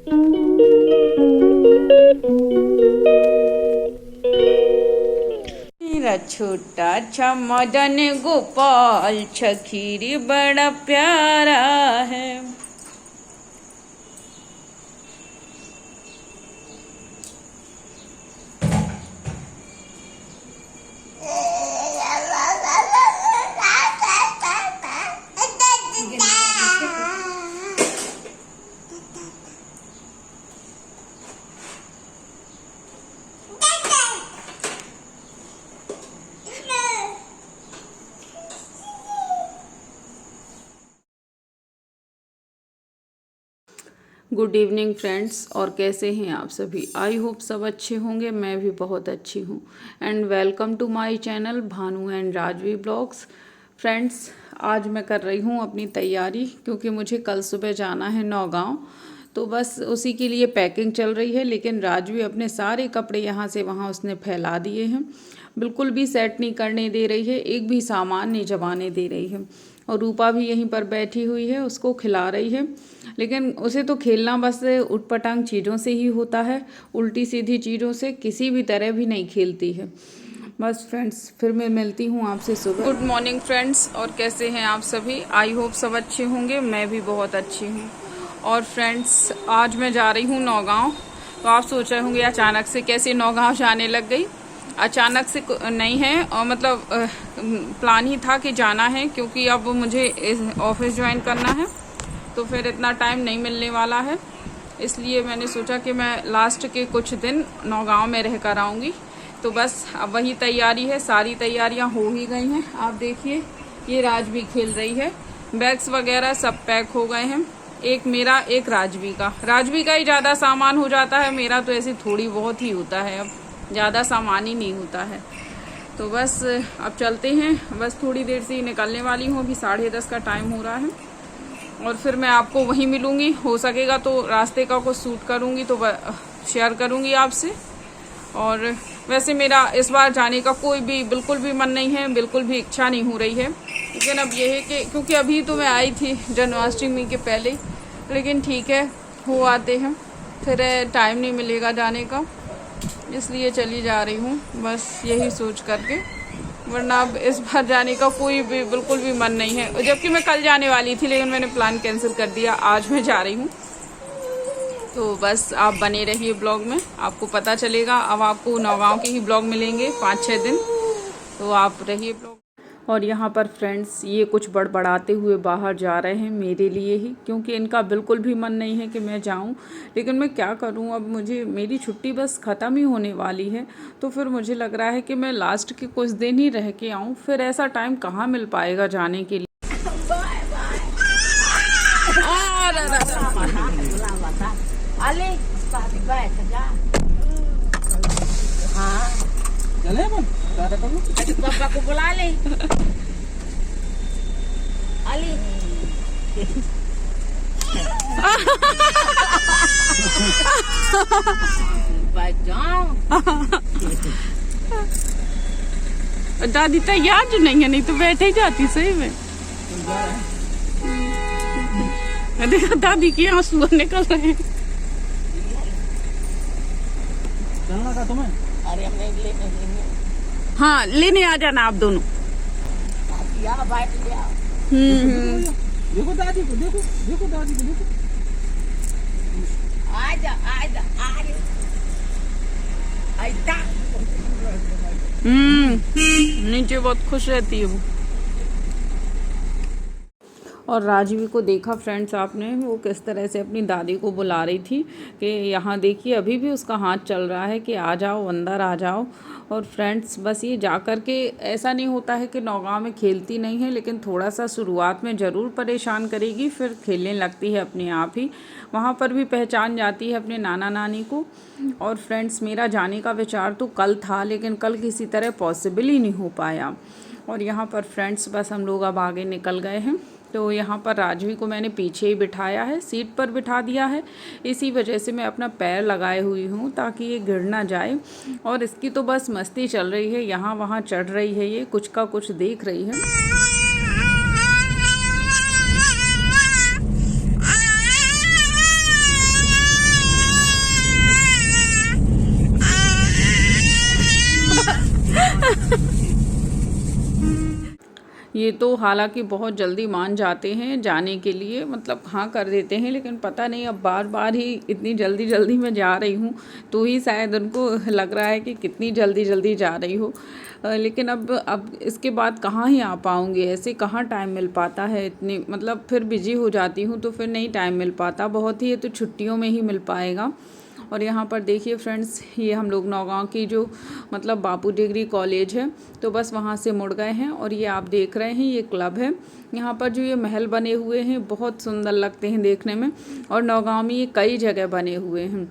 मेरा छोटा सा मदन गोपाल छखीरी बड़ा प्यारा है। गुड इवनिंग फ्रेंड्स, और कैसे हैं आप सभी। आई होप सब अच्छे होंगे। मैं भी बहुत अच्छी हूँ। And welcome to my channel Bhanu and Rajvi blogs. Friends, आज मैं कर रही हूँ अपनी तैयारी, क्योंकि मुझे कल सुबह जाना है नौगांव। तो बस उसी के लिए पैकिंग चल रही है। लेकिन राजवी अपने सारे कपड़े यहाँ से वहाँ उसने फैला दिए हैं। बिल्कुल भी सेट नहीं करने दे रही है, एक भी सामान नहीं जमाने दे रही है। और रूपा भी यहीं पर बैठी हुई है, उसको खिला रही है। लेकिन उसे तो खेलना बस उटपटांग चीज़ों से ही होता है, उल्टी सीधी चीज़ों से किसी भी तरह भी नहीं खेलती है। बस फ्रेंड्स, फिर मैं मिलती हूँ आपसे सुबह। गुड मॉर्निंग फ्रेंड्स, और कैसे हैं आप सभी। आई होप सब अच्छे होंगे। मैं भी बहुत अच्छी हूँ। और फ्रेंड्स, आज मैं जा रही हूँ नौगांव। तो आप सोच रहे होंगे अचानक से कैसे नौगांव जाने लग गई। अचानक से नहीं है, और मतलब प्लान ही था कि जाना है, क्योंकि अब मुझे ऑफिस ज्वाइन करना है। तो फिर इतना टाइम नहीं मिलने वाला है, इसलिए मैंने सोचा कि मैं लास्ट के कुछ दिन नौगांव में रह कर आऊँगी। तो बस अब वही तैयारी है। सारी तैयारियां हो ही गई हैं। आप देखिए, ये राजवी खेल रही है। बैग्स वगैरह सब पैक हो गए हैं। एक मेरा, एक राजवी का ही ज़्यादा सामान हो जाता है। मेरा तो ऐसे थोड़ी बहुत ही होता है, अब ज़्यादा सामान ही नहीं होता है। तो बस अब चलते हैं। बस थोड़ी देर से ही निकलने वाली हूँ। अभी 10:30 का टाइम हो रहा है। और फिर मैं आपको वहीं मिलूँगी। हो सकेगा तो रास्ते का कुछ शूट करूँगी तो शेयर करूँगी आपसे। और वैसे मेरा इस बार जाने का बिल्कुल भी मन नहीं है, बिल्कुल भी इच्छा नहीं हो रही है। लेकिन अब ये है कि क्योंकि अभी तो मैं आई थी जन्माष्टमी के पहले, लेकिन ठीक है, हो आते हैं। फिर टाइम नहीं मिलेगा जाने का, इसलिए चली जा रही हूँ बस यही सोच करके। वरना अब इस बार जाने का बिल्कुल भी मन नहीं है। जबकि मैं कल जाने वाली थी, लेकिन मैंने प्लान कैंसिल कर दिया। आज मैं जा रही हूँ। तो बस आप बने रहिए ब्लॉग में, आपको पता चलेगा। अब आपको नौगांव के ही ब्लॉग मिलेंगे 5-6 दिन, तो आप रहिए ब्लॉग। और यहाँ पर फ्रेंड्स, ये कुछ बड़बड़ाते हुए बाहर जा रहे हैं मेरे लिए ही, क्योंकि इनका बिल्कुल भी मन नहीं है कि मैं जाऊँ। लेकिन मैं क्या करूँ, अब मेरी छुट्टी बस ख़त्म ही होने वाली है। तो फिर मुझे लग रहा है कि मैं लास्ट के कुछ दिन ही रह के आऊँ। फिर ऐसा टाइम कहाँ मिल पाएगा जाने के लिए। चले पापा को बुला ले। अली दादी तैयार जो नहीं है, नहीं तो बैठ ही जाती सही में। देखा, दादी के आंसू निकल रहे हैं। चलना का तुम्हें? अरे हमने लेने हाँ, लेने आ जाना आप दोनों। बैठ लिया। देखो दादी को, देखो दादी को, देखो। आजा नीचे बहुत खुश रहती है वो। और राजवी को देखा फ्रेंड्स आपने, वो किस तरह से अपनी दादी को बुला रही थी कि यहाँ देखिए, अभी भी उसका हाथ चल रहा है कि आ जाओ, अंदर आ जाओ। और फ्रेंड्स, बस ये जा कर के ऐसा नहीं होता है कि नौगांव में खेलती नहीं है, लेकिन थोड़ा सा शुरुआत में ज़रूर परेशान करेगी, फिर खेलने लगती है अपने आप ही। वहाँ पर भी पहचान जाती है अपने नाना नानी को। और फ्रेंड्स, मेरा जाने का विचार तो कल था, लेकिन कल किसी तरह पॉसिबल ही नहीं हो पाया। और यहाँ पर फ्रेंड्स, बस हम लोग अब आगे निकल गए हैं। तो यहाँ पर राजवी को मैंने पीछे ही बिठाया है, सीट पर बिठा दिया है। इसी वजह से मैं अपना पैर लगाए हुई हूँ ताकि ये गिर ना जाए। और इसकी तो बस मस्ती चल रही है, यहाँ वहाँ चढ़ रही है, ये कुछ का कुछ देख रही है। ये तो हालांकि बहुत जल्दी मान जाते हैं जाने के लिए, मतलब हाँ कर देते हैं, लेकिन पता नहीं अब बार बार ही इतनी जल्दी जल्दी मैं जा रही हूँ तो ही शायद उनको लग रहा है कि कितनी जल्दी जल्दी जा रही हो। लेकिन अब इसके बाद कहाँ ही आ पाऊँगी, ऐसे कहाँ टाइम मिल पाता है, इतनी मतलब फिर बिजी हो जाती हूँ तो फिर नहीं टाइम मिल पाता बहुत ही, ये तो छुट्टियों में ही मिल पाएगा। और यहाँ पर देखिए फ्रेंड्स, ये हम लोग नौगांव की जो मतलब बापू डिग्री कॉलेज है, तो बस वहाँ से मुड़ गए हैं। और ये आप देख रहे हैं ये क्लब है, यहाँ पर जो ये महल बने हुए हैं बहुत सुंदर लगते हैं देखने में। और नौगांव में ये कई जगह बने हुए हैं,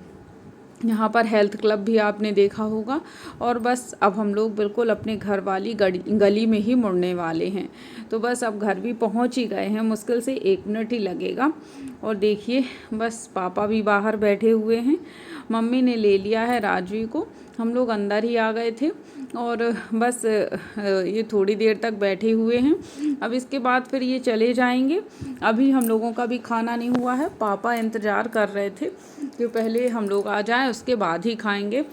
यहाँ पर हेल्थ क्लब भी आपने देखा होगा। और बस अब हम लोग बिल्कुल अपने घर वाली गली में ही मुड़ने वाले हैं। तो बस अब घर भी पहुँच ही गए हैं, मुश्किल से 1 मिनट ही लगेगा। और देखिए बस पापा भी बाहर बैठे हुए हैं, मम्मी ने ले लिया है राजवी को, हम लोग अंदर ही आ गए थे। और बस ये थोड़ी देर तक बैठे हुए हैं, अब इसके बाद फिर ये चले जाएंगे। अभी हम लोगों का भी खाना नहीं हुआ है, पापा इंतज़ार कर रहे थे कि पहले हम लोग आ जाएं उसके बाद ही खाएंगे।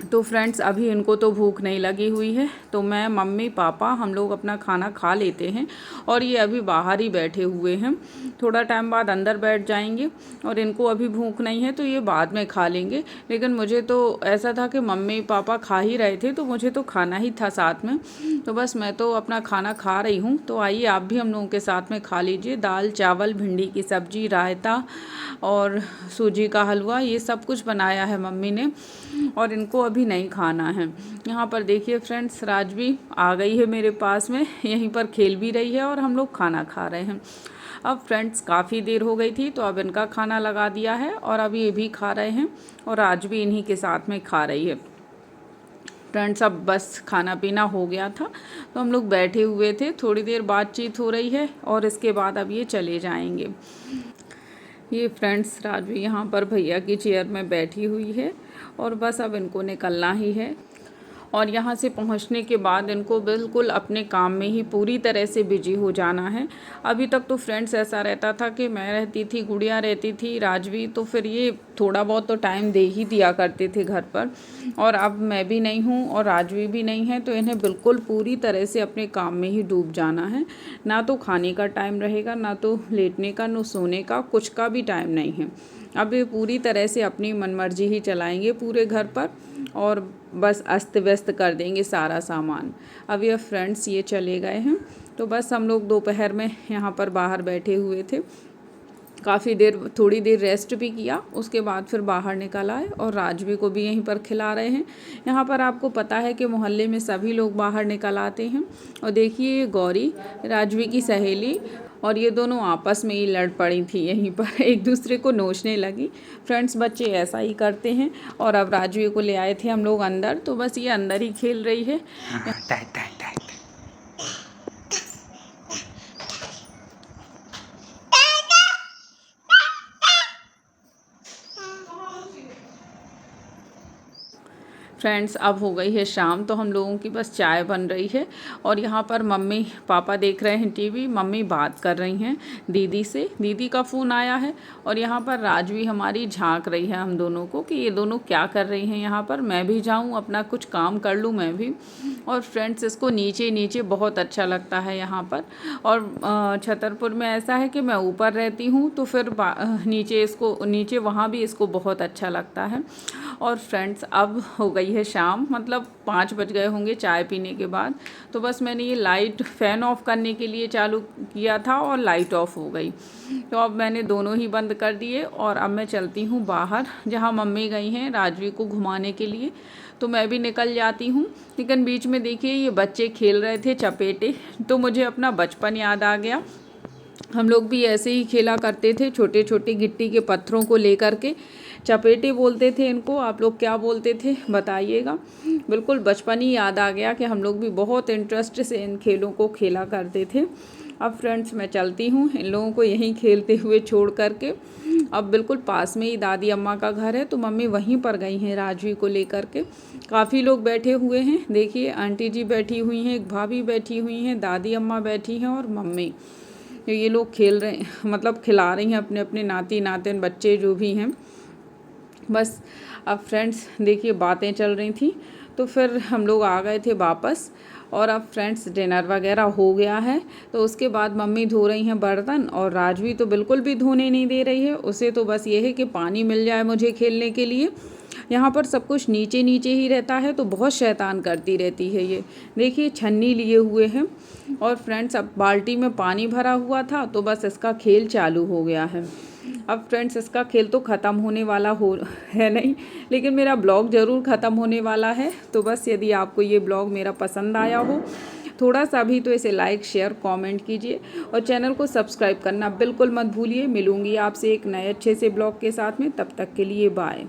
तो फ्रेंड्स अभी इनको तो भूख नहीं लगी हुई है, तो मैं मम्मी पापा हम लोग अपना खाना खा लेते हैं। और ये अभी बाहर ही बैठे हुए हैं, थोड़ा टाइम बाद अंदर बैठ जाएंगे। और इनको अभी भूख नहीं है तो ये बाद में खा लेंगे, लेकिन मुझे तो ऐसा था कि मम्मी पापा खा ही रहे थे तो मुझे तो खाना ही था साथ में। तो बस मैं तो अपना खाना खा रही हूँ, तो आइए आप भी हम लोगों के साथ में खा लीजिए। दाल चावल, भिंडी की सब्जी, रायता और सूजी का हलवा, ये सब कुछ बनाया है मम्मी ने। और इनको अभी नहीं खाना है। यहाँ पर देखिए फ्रेंड्स, राजवी आ गई है मेरे पास में, यहीं पर खेल भी रही है और हम लोग खाना खा रहे हैं। अब फ्रेंड्स काफ़ी देर हो गई थी तो अब इनका खाना लगा दिया है और अब ये भी खा रहे हैं और राजवी इन्हीं के साथ में खा रही है। फ्रेंड्स अब बस खाना पीना हो गया था तो हम लोग बैठे हुए थे, थोड़ी देर बातचीत हो रही है और इसके बाद अब ये चले जाएंगे। ये फ्रेंड्स राजवी यहाँ पर भैया की चेयर में बैठी हुई है और बस अब इनको निकलना ही है। और यहाँ से पहुँचने के बाद इनको बिल्कुल अपने काम में ही पूरी तरह से बिजी हो जाना है। अभी तक तो फ्रेंड्स ऐसा रहता था कि मैं रहती थी, गुड़िया रहती थी, राजवी, तो फिर ये थोड़ा बहुत तो टाइम दे ही दिया करते थे घर पर। और अब मैं भी नहीं हूँ और राजवी भी नहीं है, तो इन्हें बिल्कुल पूरी तरह से अपने काम में ही डूब जाना है। ना तो खाने का टाइम रहेगा, ना तो लेटने का, ना सोने का, कुछ का भी टाइम नहीं है। अब ये पूरी तरह से अपनी मनमर्जी ही चलाएंगे पूरे घर पर और बस अस्त व्यस्त कर देंगे सारा सामान। अब ये फ्रेंड्स ये चले गए हैं, तो बस हम लोग दोपहर में यहाँ पर बाहर बैठे हुए थे, काफ़ी देर, थोड़ी देर रेस्ट भी किया, उसके बाद फिर बाहर निकल आए और राजवी को भी यहीं पर खिला रहे हैं। यहाँ पर आपको पता है कि मोहल्ले में सभी लोग बाहर निकल आते हैं। और देखिए ये गौरी, राजवी की सहेली, और ये दोनों आपस में ही लड़ पड़ी थी, यहीं पर एक दूसरे को नोचने लगी। फ्रेंड्स बच्चे ऐसा ही करते हैं। और अब राजवी को ले आए थे हम लोग अंदर, तो बस ये अंदर ही खेल रही है। फ्रेंड्स अब हो गई है शाम, तो हम लोगों की बस चाय बन रही है और यहाँ पर मम्मी पापा देख रहे हैं टीवी, मम्मी बात कर रही हैं दीदी से, दीदी का फ़ोन आया है। और यहाँ पर राजवी हमारी झांक रही है हम दोनों को कि ये दोनों क्या कर रही हैं यहाँ पर, मैं भी जाऊँ अपना कुछ काम कर लूँ मैं भी। और फ्रेंड्स इसको नीचे नीचे बहुत अच्छा लगता है यहाँ पर। और छतरपुर में ऐसा है कि मैं ऊपर रहती हूँ तो फिर नीचे वहाँ भी इसको बहुत अच्छा लगता है। और फ्रेंड्स अब हो गई है शाम, मतलब 5 बज गए होंगे चाय पीने के बाद। तो बस मैंने ये लाइट फ़ैन ऑफ़ करने के लिए चालू किया था और लाइट ऑफ़ हो गई, तो अब मैंने दोनों ही बंद कर दिए। और अब मैं चलती हूँ बाहर, जहाँ मम्मी गई हैं राजवी को घुमाने के लिए, तो मैं भी निकल जाती हूँ। लेकिन बीच में देखिए ये बच्चे खेल रहे थे चपेटे, तो मुझे अपना बचपन याद आ गया। हम लोग भी ऐसे ही खेला करते थे, छोटे छोटे गिट्टी के पत्थरों को लेकर के, चपेटे बोलते थे इनको, आप लोग क्या बोलते थे बताइएगा। बिल्कुल बचपन ही याद आ गया कि हम लोग भी बहुत इंटरेस्ट से इन खेलों को खेला करते थे। अब फ्रेंड्स मैं चलती हूँ इन लोगों को यहीं खेलते हुए छोड़ करके। अब बिल्कुल पास में ही दादी अम्मा का घर है, तो मम्मी वहीं पर गई हैं राजवी को लेकर के। काफ़ी लोग बैठे हुए हैं, देखिए आंटी जी बैठी हुई हैं, एक भाभी बैठी हुई हैं, दादी अम्मा बैठी हैं और मम्मी। ये लोग खेल रहे हैं, मतलब खिला रही हैं अपने अपने नाती नातिन बच्चे जो भी हैं। बस अब फ्रेंड्स देखिए बातें चल रही थी, तो फिर हम लोग आ गए थे वापस। और अब फ्रेंड्स डिनर वगैरह हो गया है। तो उसके बाद मम्मी धो रही हैं बर्तन और राजवी तो बिल्कुल भी धोने नहीं दे रही है। उसे तो बस ये है कि पानी मिल जाए मुझे खेलने के लिए। यहाँ पर सब कुछ नीचे नीचे ही रहता है तो बहुत शैतान करती रहती है ये। देखिए छन्नी लिए हुए हैं और फ्रेंड्स अब बाल्टी में पानी भरा हुआ था तो बस इसका खेल चालू हो गया है। अब फ्रेंड्स इसका खेल तो ख़त्म होने वाला है नहीं, लेकिन मेरा ब्लॉग ज़रूर ख़त्म होने वाला है। तो बस यदि आपको ये ब्लॉग मेरा पसंद आया हो थोड़ा सा भी तो इसे लाइक शेयर कमेंट कीजिए और चैनल को सब्सक्राइब करना बिल्कुल मत भूलिए। मिलूंगी आपसे एक नए अच्छे से ब्लॉग के साथ में, तब तक के लिए बाय।